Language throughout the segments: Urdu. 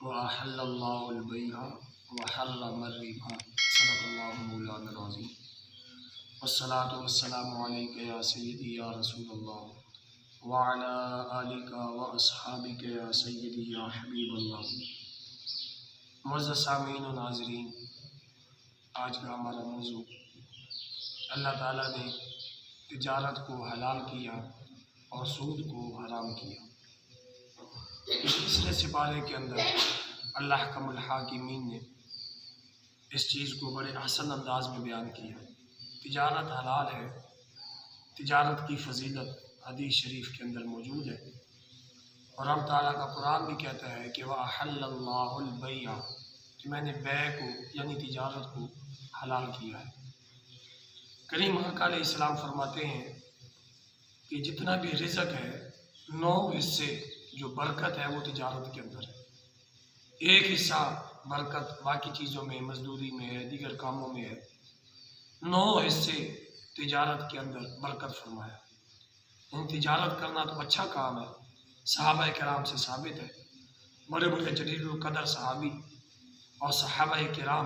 وأحل الله البيع وحرم الربا صدق الله مولانا العظيم والصلاة والسلام عليك يا سيدي يا رسول الله وعلى آلك وأصحابك يا سيدي يا حبيب الله۔ معزز سامعین و ناظرین، آج کا ہمارا موضوع اللہ تعالیٰ نے تجارت کو حلال کیا اور سود کو حرام کیا۔ اس تیسرے سپارے کے اندر اللہ حکم الحاکمین نے اس چیز کو بڑے احسن انداز میں بیان کیا۔ تجارت حلال ہے، تجارت کی فضیلت حدیث شریف کے اندر موجود ہے، اور رب تعالیٰ کا قرآن بھی کہتا ہے کہ وَأَحَلَّ اللَّهُ الْبَيْعَ، کہ میں نے بیع کو یعنی تجارت کو حلال کیا ہے۔ کریم آقا علیہ السلام فرماتے ہیں کہ جتنا بھی رزق ہے 9 حصے جو برکت ہے وہ تجارت کے اندر ہے، 1 حصہ برکت باقی چیزوں میں، مزدوری میں ہے، دیگر کاموں میں ہے، 9 حصے تجارت کے اندر برکت فرمایا۔ یعنی تجارت کرنا تو اچھا کام ہے، صحابہ کرام سے ثابت ہے، بڑے بڑے جلیل القدر صحابی اور صحابہ کرام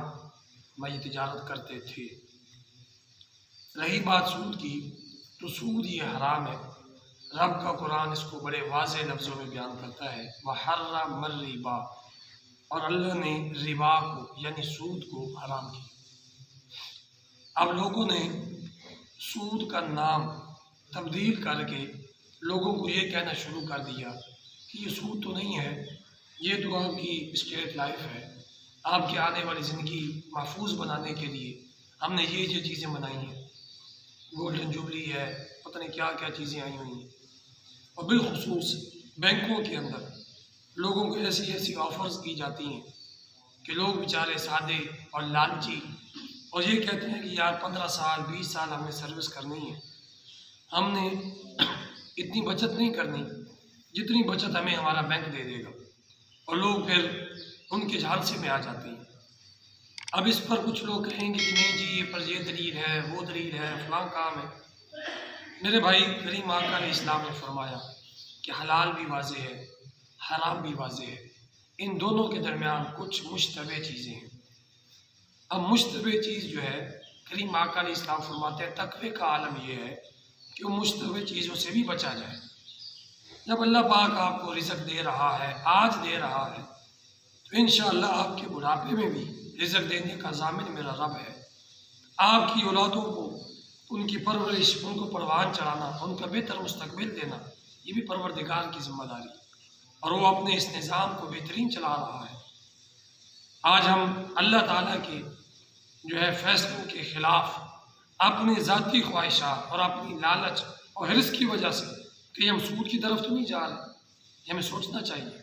میں یہ تجارت کرتے تھے۔ رہی بات سود کی، تو سود یہ حرام ہے۔ رب کا قرآن اس کو بڑے واضح لفظوں میں بیان کرتا ہے وَحَرَّمَ الرِّبَا، اور اللہ نے ربا کو یعنی سود کو حرام کیا۔ اب لوگوں نے سود کا نام تبدیل کر کے لوگوں کو یہ کہنا شروع کر دیا کہ یہ سود تو نہیں ہے، یہ تو آپ کی اسٹیٹ لائف ہے، آپ کی آنے والی زندگی محفوظ بنانے کے لیے ہم نے یہ چیزیں بنائی ہیں، گولڈن جوبلی ہے، پتہ نہیں کیا کیا چیزیں آئی ہوئی ہیں۔ اور بالخصوص بینکوں کے اندر لوگوں کو ایسی آفرز کی جاتی ہیں کہ لوگ بیچارے سادے اور لالچی اور یہ کہتے ہیں کہ یار 15 سال 20 سال ہم نے سروس کرنی ہے، ہم نے اتنی بچت نہیں کرنی جتنی بچت ہمیں ہمارا بینک دے دے گا، اور لوگ پھر ان کے جھانسے میں آ جاتے ہیں۔ اب اس پر کچھ لوگ کہیں گے کہ نہیں جی یہ پر یہ دلیل ہے، وہ دلیل ہے، فلاں کام ہے۔ میرے بھائی، کریم آقا علیہ السلام نے فرمایا کہ حلال بھی واضح ہے، حرام بھی واضح ہے، ان دونوں کے درمیان کچھ مشتبہ چیزیں ہیں۔ اب مشتبہ چیز جو ہے، کریم آقا علیہ السلام فرماتے ہیں تقوی کا عالم یہ ہے کہ وہ مشتبہ چیزوں سے بھی بچا جائے۔ جب اللہ پاک آپ کو رزق دے رہا ہے، آج دے رہا ہے، تو انشاءاللہ آپ کے بڑھاپے میں بھی رزق دینے کا ضامن میرا رب ہے۔ آپ کی اولادوں کو ان کی پرورش، ان کو پروان چڑھانا، ان کا بہتر مستقبل دینا، یہ بھی پروردگار کی ذمہ داری، اور وہ اپنے اس نظام کو بہترین چلا رہا ہے۔ آج ہم اللہ تعالیٰ کے جو ہے فیصلوں کے خلاف اپنی ذاتی خواہشات اور اپنی لالچ اور حرص کی وجہ سے کہ ہم سود کی طرف تو نہیں جا رہے، یہ ہمیں سوچنا چاہیے۔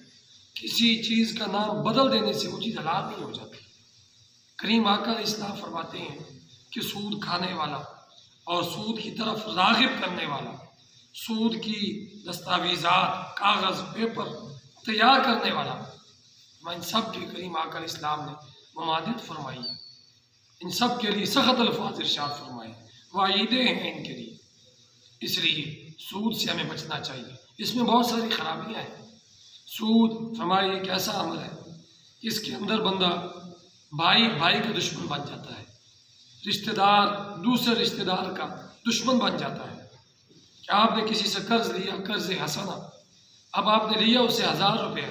کسی چیز کا نام بدل دینے سے وہ چیز حلال نہیں ہو جاتی۔ کریم آقا علیہ السلام فرماتے ہیں کہ سود کھانے والا اور سود کی طرف راغب کرنے والا، سود کی دستاویزات، کاغذ، پیپر تیار کرنے والا، ان سب کے کریم آقا علیہ السلام نے ممانعت فرمائی ہے، ان سب کے لیے سخت الفاظ ارشاد فرمائے، وعیدیں ہیں ان کے لیے۔ اس لیے سود سے ہمیں بچنا چاہیے، اس میں بہت ساری خرابیاں ہیں۔ سود فرمائے ایک ایسا عمل ہے اس کے اندر بندہ بھائی کا دشمن بن جاتا ہے، رشتہ دار دوسرے رشتہ دار کا دشمن بن جاتا ہے۔ کہ آپ نے کسی سے قرض لیا، قرض حسنہ، اب آپ نے لیا اسے 1000 روپے،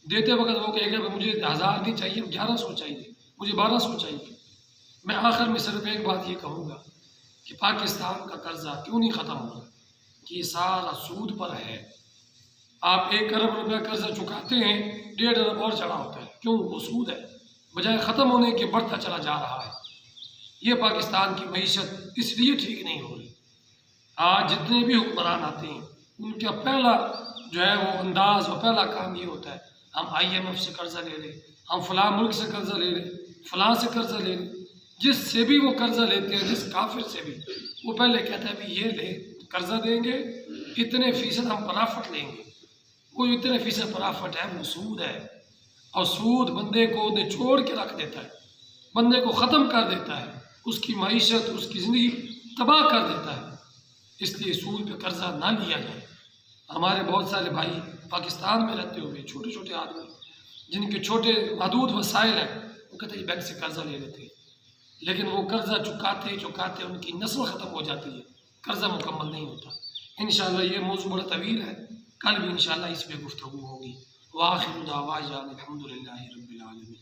دیتے وقت وہ کہے گا مجھے 1000 نہیں چاہیے، 1100 چاہیے، مجھے 1200 چاہیے۔ میں آخر میں صرف ایک بات یہ کہوں گا کہ پاکستان کا قرضہ کیوں نہیں ختم ہو رہا، کہ یہ سارا سود پر ہے۔ آپ 1 ارب روپے قرضہ چکاتے ہیں، 1.5 ارب اور چڑھا ہوتا ہے، کیوں؟ وہ سود ہے، بجائے ختم ہونے کے بڑھتا چلا جا رہا ہے۔ یہ پاکستان کی معیشت اس لیے ٹھیک نہیں ہو رہی۔ آج جتنے بھی حکمران آتے ہیں ان کا پہلا جو ہے وہ انداز اور پہلا کام یہ ہوتا ہے ہم IMF سے قرضہ لے لیں، ہم فلاں ملک سے قرضہ لے لیں، فلاں سے قرضہ لے لیں۔ جس سے بھی وہ قرضہ لیتے ہیں، جس کافر سے بھی، وہ پہلے کہتا ہے بھی یہ لے، قرضہ دیں گے، اتنے فیصد ہم پرافٹ لیں گے۔ وہ اتنے فیصد پرافٹ ہے وہ سود ہے، اور سود بندے کو نچوڑ کے رکھ دیتا ہے، بندے کو ختم کر دیتا ہے، اس کی معیشت، اس کی زندگی تباہ کر دیتا ہے۔ اس لیے سود پہ قرضہ نہ لیا جائے۔ ہمارے بہت سارے بھائی پاکستان میں رہتے ہوئے، چھوٹے چھوٹے آدمی جن کے چھوٹے محدود وسائل ہیں، وہ کہتے ہیں بینک سے قرضہ لے لیتے ہیں، لیکن وہ قرضہ چکاتے ان کی نسل ختم ہو جاتی ہے، قرضہ مکمل نہیں ہوتا۔ انشاءاللہ یہ موضوع بڑا طویل ہے، کل بھی انشاءاللہ اس پہ گفتگو ہوگی۔ وآخر دعوانا الحمدللہ رب العالمین۔